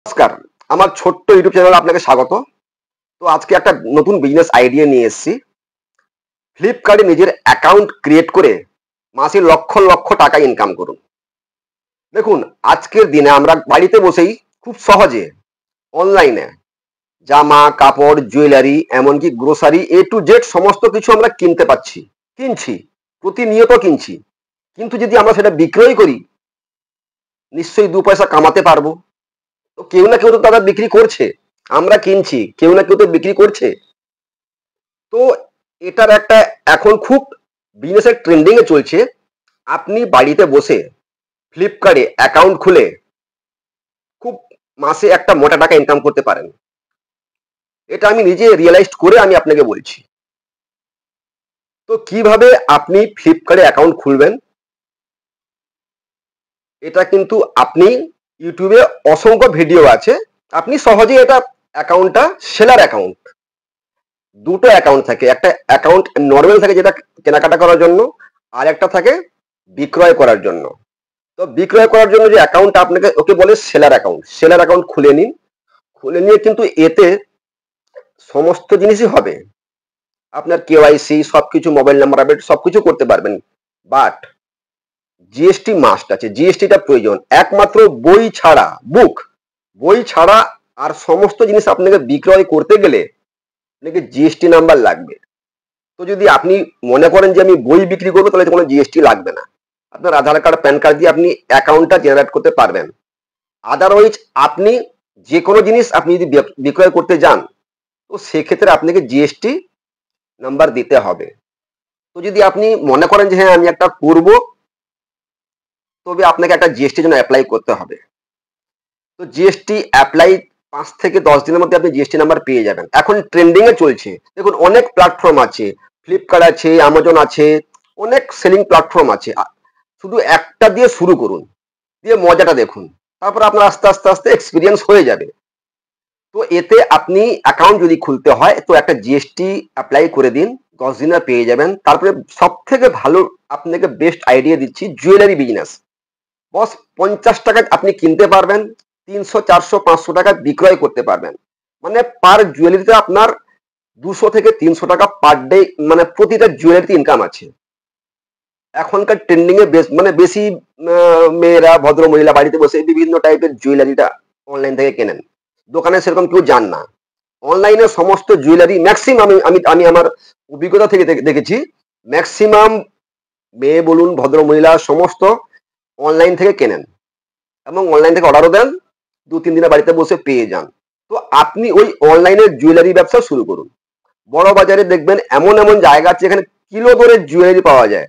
নমস্কার, আমার ছোট্ট ইউটিউব চ্যানেলে আপনাকে স্বাগত। তো আজকে একটা নতুন বিজনেস আইডিয়া নিয়ে এসেছি। ফ্লিপকার্টে নিজের অ্যাকাউন্ট ক্রিয়েট করে মাসে লক্ষ লক্ষ টাকা ইনকাম করুন। দেখুন, আজকের দিনে আমরা বাড়িতে বসেই খুব সহজে অনলাইনে জামা কাপড় জুয়েলারি এমনকি গ্রোসারি টু জেড সমস্ত কিছু আমরা কিনছি, প্রতিনিয়ত কিনছি। কিন্তু যদি আমরা সেটা বিক্রয় করি, নিশ্চয়ই দু পয়সা কামাতে পারবো। তো কেউ না কেউ তো তারা বিক্রি করছে, আমরা কিনছি, কেউ না কেউ তো বিক্রি করছে। তো এটার একটা এখন খুব বিজনেসের ট্রেন্ডিং এ চলছে। আপনি বাড়িতে বসে ফ্লিপকার্টে অ্যাকাউন্ট খুলে খুব মাসে একটা মোটা টাকা ইনকাম করতে পারেন। এটা আমি নিজে রিয়েলাইজড করে আমি আপনাকে বলছি। তো কিভাবে আপনি ফ্লিপকার্টে অ্যাকাউন্ট খুলবেন, এটা কিন্তু আপনি ইউটিউবে অসংখ্য ভিডিও আছে। আপনি সহজেই এটা অ্যাকাউন্টটা সেলার অ্যাকাউন্ট, দুটো অ্যাকাউন্ট থাকে। একটা অ্যাকাউন্ট নর্মাল থাকে যেটা কেনাকাটা করার জন্য, আর একটা থাকে বিক্রয় করার জন্য। তো বিক্রয় করার জন্য যে অ্যাকাউন্ট আপনাকে ওকে বলে সেলার অ্যাকাউন্ট। সেলার অ্যাকাউন্ট খুলে নিন। খুলে নিয়ে কিন্তু এতে সমস্ত জিনিসই হবে। আপনার কেওয়াইসি সবকিছু, মোবাইল নাম্বার আপডেট সবকিছু করতে পারবেন। বাট জিএসটি মাস্ট আছে, জিএসটিটা প্রয়োজন। একমাত্র বই ছাড়া আর সমস্ত জিনিস আপনাকে বিক্রয় করতে গেলে আপনাকে জিএসটি নাম্বার লাগবে। তো যদি আপনি মনে করেন যে আমি বই বিক্রি করবো, তাহলে কোনো জিএসটি লাগবে না। আপনার আধার কার্ড প্যান কার্ড দিয়ে আপনি অ্যাকাউন্টটা জেনারেট করতে পারবেন। আদারওয়াইজ আপনি যে কোনো জিনিস আপনি যদি বিক্রয় করতে যান, তো সেক্ষেত্রে আপনাকে জিএসটি নাম্বার দিতে হবে। তো যদি আপনি মনে করেন যে হ্যাঁ আমি একটা করব, তবে আপনাকে একটা জিএসটির জন্য অ্যাপ্লাই করতে হবে। তো জিএসটি অ্যাপ্লাই 5 থেকে 10 দিনের মধ্যে আপনি জিএসটি নাম্বার পেয়ে যাবেন। এখন ট্রেন্ডিং এ চলছে। দেখুন, অনেক প্ল্যাটফর্ম আছে, ফ্লিপকার্ট আছে, অ্যামাজন আছে, অনেক সেলিং প্ল্যাটফর্ম আছে। শুধু একটা দিয়ে শুরু করুন, দিয়ে মজাটা দেখুন। তারপর আপনার আস্তে আস্তে আস্তে এক্সপিরিয়েন্স হয়ে যাবে। তো এতে আপনি অ্যাকাউন্ট যদি খুলতে হয়, তো একটা জিএসটি অ্যাপ্লাই করে দিন, 10 দিনে পেয়ে যাবেন। তারপরে সব থেকে ভালো আপনাকে বেস্ট আইডিয়া দিচ্ছি, জুয়েলারি বিজনেস। বস 50 টাকায় আপনি কিনতে পারবেন, 300 400 500 টাকা বিক্রয় করতে পারবেন। মানে পার জুয়েলারিতে আপনার 200 থেকে 300 টাকা পার ডে, মানে প্রতিটা জুয়েলারিতে ইনকাম আছে। এখনকার ট্রেন্ডিং এ বেশি মেয়েরা, ভদ্র মহিলা বাড়িতে বসে বিভিন্ন টাইপের জুয়েলারিটা অনলাইন থেকে কেনেন। দোকানে সেরকম কেউ যান না। অনলাইনে সমস্ত জুয়েলারি ম্যাক্সিমাম আমি আমি আমার অভিজ্ঞতা থেকে দেখেছি, ম্যাক্সিমাম মেয়ে বলুন ভদ্র মহিলা সমস্ত অনলাইন থেকে কেনেন এবং অনলাইন থেকে অর্ডারও দেন, 2-3 দিনের বাড়িতে বসে পেয়ে যান। তো আপনি ওই অনলাইনে জুয়েলারি ব্যবসা শুরু করুন। বড় বাজারে দেখবেন এমন এমন জায়গা আছে যেখানে কিলো দরে জুয়েলারি পাওয়া যায়।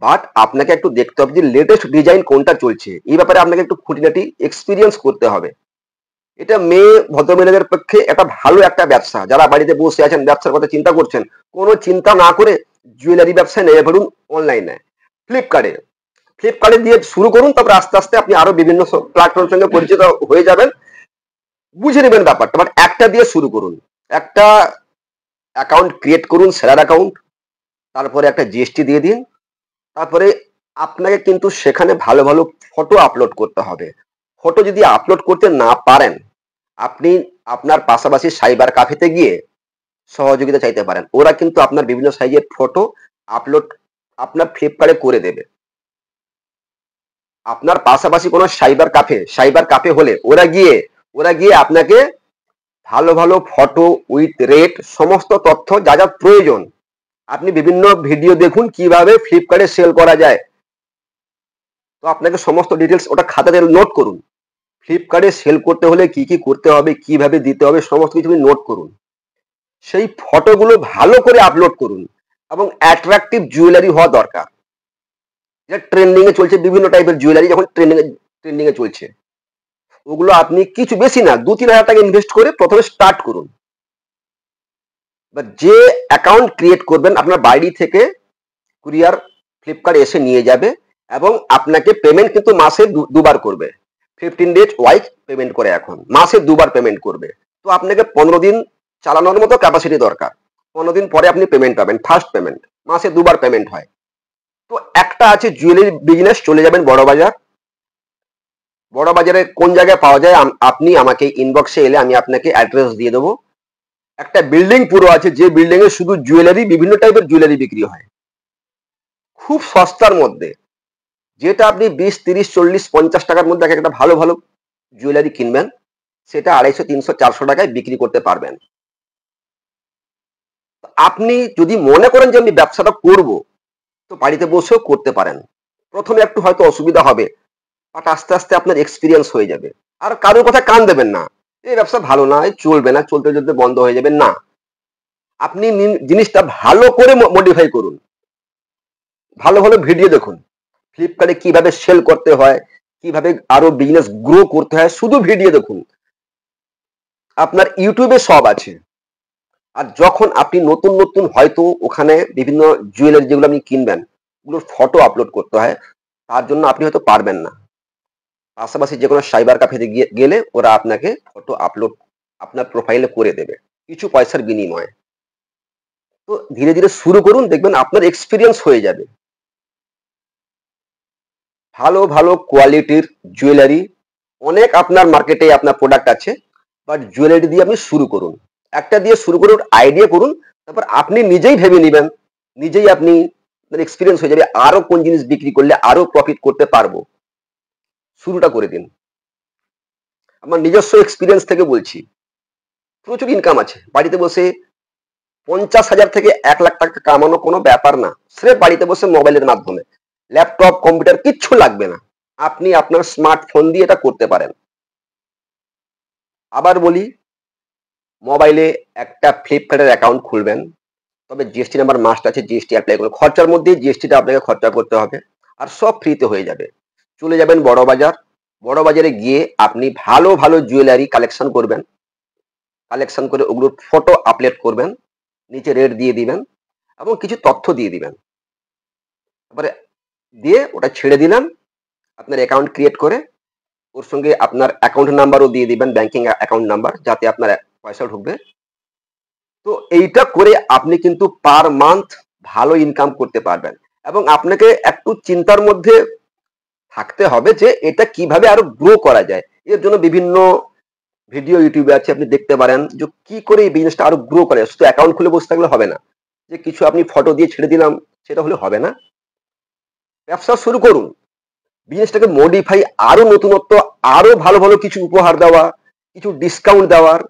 বাট আপনাকে একটু দেখতে হবে যে লেটেস্ট ডিজাইন কোনটা চলছে। এই ব্যাপারে আপনাকে একটু খুঁটিনাটি এক্সপিরিয়েন্স করতে হবে। এটা মেয়ে ভদ্রমহিলাদের পক্ষে একটা ভালো একটা ব্যবসা। যারা বাড়িতে বসে আছেন, ব্যবসার কথা চিন্তা করছেন, কোনো চিন্তা না করে জুয়েলারি ব্যবসায় নেমে পড়ুন অনলাইনে। ফ্লিপকার্টে ফ্লিপকার্টে দিয়ে শুরু করুন। তারপর আস্তে আস্তে আপনি আরো বিভিন্ন প্ল্যাটফর্মের সঙ্গে পরিচিত হয়ে যাবেন, বুঝে নেবেন ব্যাপারটা। বাট একটা দিয়ে শুরু করুন, একটা অ্যাকাউন্ট ক্রিয়েট করুন, সেলার অ্যাকাউন্ট। তারপরে একটা জিএসটি দিয়ে দিন। তারপরে আপনাকে কিন্তু সেখানে ভালো ভালো ফটো আপলোড করতে হবে। ফটো যদি আপলোড করতে না পারেন, আপনি আপনার পাশাপাশি সাইবার কাফেতে গিয়ে সহযোগিতা চাইতে পারেন। ওরা কিন্তু আপনার বিভিন্ন সাইজের ফটো আপলোড আপনার ফ্লিপকার্টে করে দেবে। আপনার পাশাপাশি কোনো সাইবার কাফে হলে ওরা গিয়ে আপনাকে ভালো ভালো ফটো উইথ রেট সমস্ত তথ্য যা যা প্রয়োজন, আপনি বিভিন্ন ভিডিও দেখুন কিভাবে ফ্লিপকার্টে সেল করা যায়। তো আপনাকে সমস্ত ডিটেলস ওটা খাতাতে নোট করুন। ফ্লিপকার্টে সেল করতে হলে কি কি করতে হবে, কিভাবে দিতে হবে, সমস্ত কিছু নোট করুন। সেই ফটোগুলো ভালো করে আপলোড করুন এবং অ্যাট্রাকটিভ জুয়েলারি হওয়া দরকার। যেটা ট্রেন্ডিং এ চলছে, বিভিন্ন টাইপের জুয়েলারি যখন ট্রেন্ডিং এ চলছে, ওগুলো আপনি কিছু বেশি না 2-3 হাজার টাকা ইনভেস্ট করে প্রথমে স্টার্ট করুন। যে অ্যাকাউন্ট ক্রিয়েট করবেন, আপনার বাড়ি থেকে কুরিয়ার ফ্লিপকার্ট এসে নিয়ে যাবে এবং আপনাকে পেমেন্ট কিন্তু মাসে দুবার করবে। 15 ডেজ ওয়াইজ পেমেন্ট করে, এখন মাসে দুবার পেমেন্ট করবে। তো আপনাকে 15 দিন চালানোর মতো ক্যাপাসিটি দরকার। 15 দিন পরে আপনি পেমেন্ট পাবেন, ফার্স্ট পেমেন্ট। মাসে দুবার পেমেন্ট হয়। তো একটা আছে জুয়েলারি বিজনেস, চলে যাবেন বড় বাজারে কোন জায়গায় পাওয়া যায় আপনি আমাকে ইনবক্সে এলে আমি আপনাকে অ্যাড্রেস দিয়ে দেবো। একটা বিল্ডিং পুরো আছে, যে বিল্ডিং এ শুধু জুয়েলারি, বিভিন্ন টাইপের জুয়েলারি বিক্রি হয় খুব সস্তার মধ্যে, যেটা আপনি 20, 30, 40, 50 টাকার মধ্যে একটা ভালো ভালো জুয়েলারি কিনবেন, সেটা 250, 300, 400 টাকায় বিক্রি করতে পারবেন। আপনি যদি মনে করেন যে আমি ব্যবসাটা করব, তো বাড়িতে বসেও করতে পারেন। প্রথমে একটু হয়তো অসুবিধা হবে, বাট আস্তে আস্তে আপনার এক্সপিরিয়েন্স হয়ে যাবে। আর কারোর কথা কান দেবেন না, এই ব্যবসা ভালো না, চলবে না, চলতে চলতে বন্ধ হয়ে যাবে না। আপনি জিনিসটা ভালো করে মডিফাই করুন, ভালো ভালো ভিডিও দেখুন, ফ্লিপকার্টে কিভাবে সেল করতে হয়, কিভাবে আরো বিজনেস গ্রো করতে হয়, শুধু ভিডিও দেখুন। আপনার ইউটিউবে সব আছে। আর যখন আপনি নতুন নতুন হয়তো ওখানে বিভিন্ন জুয়েলারি যেগুলো আপনি কিনবেন, ওগুলোর ফটো আপলোড করতে হয়, তার জন্য আপনি হয়তো পারবেন না। পাশাপাশি যে কোনো সাইবার ক্যাফেতে গেলে ওরা আপনাকে ফটো আপলোড আপনার প্রোফাইলে করে দেবে কিছু পয়সার বিনিময়ে। তো ধীরে ধীরে শুরু করুন, দেখবেন আপনার এক্সপিরিয়েন্স হয়ে যাবে। ভালো ভালো কোয়ালিটির জুয়েলারি অনেক আপনার মার্কেটে আপনার প্রোডাক্ট আছে, বাট জুয়েলারি দিয়ে আপনি শুরু করুন। একটা দিয়ে শুরু করুন, আইডিয়া করুন, তারপর আপনি নিজেই ভেবে নেবেন, নিজেই আপনি এক্সপিরিয়েন্স হয়ে যাবে আরো কোন জিনিস বিক্রি করলে আরো প্রফিট করতে পারবো। শুরুটা করে দিন। আমার নিজস্ব এক্সপিরিয়েন্স থেকে বলছি, প্রচুর ইনকাম আছে। বাড়িতে বসে 50,000 থেকে 1 লাখ টাকা কামানো কোনো ব্যাপার না, স্রেফ বাড়িতে বসে মোবাইলের মাধ্যমে। ল্যাপটপ, কম্পিউটার কিচ্ছু লাগবে না, আপনি আপনার স্মার্টফোন দিয়ে এটা করতে পারেন। আবার বলি, মোবাইলে একটা ফ্লিপকার্টের অ্যাকাউন্ট খুলবেন, তবে জিএসটি নাম্বার মাস্ট আছে, জিএসটি অ্যাপ্লাই করুন। খরচার মধ্যে জিএসটিটা আপনাকে খরচা করতে হবে, আর সব ফ্রিতে হয়ে যাবে। চলে যাবেন বড় বাজার, বড় বাজারে গিয়ে আপনি ভালো ভালো জুয়েলারি কালেকশন করবেন, কালেকশন করে ওগুলোর ফটো আপলোড করবেন, নিচে রেট দিয়ে দিবেন এবং কিছু তথ্য দিয়ে দিবেন। তারপরে দিয়ে ওটা ছেড়ে দিলেন, আপনার অ্যাকাউন্ট ক্রিয়েট করে ওর সঙ্গে আপনার অ্যাকাউন্ট নাম্বারও দিয়ে দিবেন, ব্যাংকিং অ্যাকাউন্ট নাম্বার, যাতে আপনার পয়সা ঢুকবে। তো এইটা করে আপনি কিন্তু পার মান্থ ভালো ইনকাম করতে পারবেন। এবং আপনাকে একটু চিন্তার মধ্যে থাকতে হবে যে এটা কিভাবে আরো গ্রো করা যায়। এর জন্য বিভিন্ন ভিডিও ইউটিউবে আছে, আপনি দেখতে পারেন যে কি করে এই বিজনেসটা আরো গ্রো করে। শুধু অ্যাকাউন্ট খুলে বসে থাকলে হবে না, যে কিছু আপনি ফটো দিয়ে ছেড়ে দিলাম সেটা হলে হবে না। ব্যবসা শুরু করুন, বিজনেসটাকে মডিফাই, আরো নতুনত্ব, আরো ভালো ভালো কিছু উপহার দেওয়া, কিছু ডিসকাউন্ট দেওয়ার,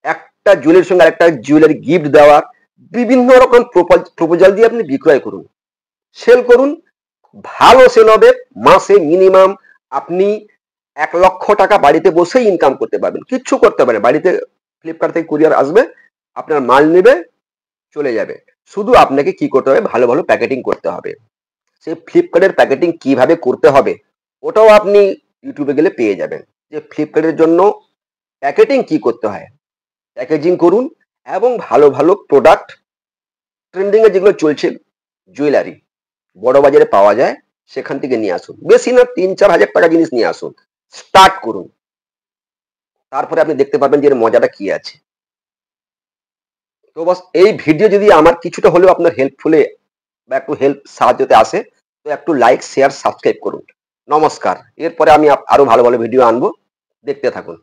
একটা জুয়েলারির সঙ্গে আরেকটা জুয়েলারি গিফট দেওয়ার, বিভিন্ন রকম প্রপোজাল দিয়ে আপনি বিক্রয় করুন, সেল করুন। ভালো সেল হবে, মাসে মিনিমাম আপনি 1 লক্ষ টাকা বাড়িতে বসেই ইনকাম করতে পারবেন। কিচ্ছু করতে পারেন, বাড়িতে ফ্লিপকার্ট থেকে কুরিয়ার আসবে, আপনার মাল নেবে, চলে যাবে। শুধু আপনাকে কি করতে হবে, ভালো ভালো প্যাকেটিং করতে হবে। সেই ফ্লিপকার্টের প্যাকেটিং কিভাবে করতে হবে ওটাও আপনি ইউটিউবে গেলে পেয়ে যাবেন, যে ফ্লিপকার্টের জন্য প্যাকেটিং কি করতে হয়। প্যাকেজিং করুন এবং ভালো ভালো প্রোডাক্ট, ট্রেন্ডিং এ যেগুলো চলছে জুয়েলারি, বড় বাজারে পাওয়া যায়, সেখান থেকে নিয়ে আসুন। বেশি না, 3-4 হাজার টাকা জিনিস নিয়ে আসুন, স্টার্ট করুন। তারপরে আপনি দেখতে পাবেন যে এর মজাটা কি আছে। তো বস, এই ভিডিও যদি আমার কিছুটা হলেও আপনার হেল্পফুলে বা একটু হেল্প সাহায্যতে আসে, তো একটু লাইক, শেয়ার, সাবস্ক্রাইব করুন। নমস্কার। এরপরে আমি আরো ভালো ভালো ভিডিও আনবো, দেখতে থাকুন।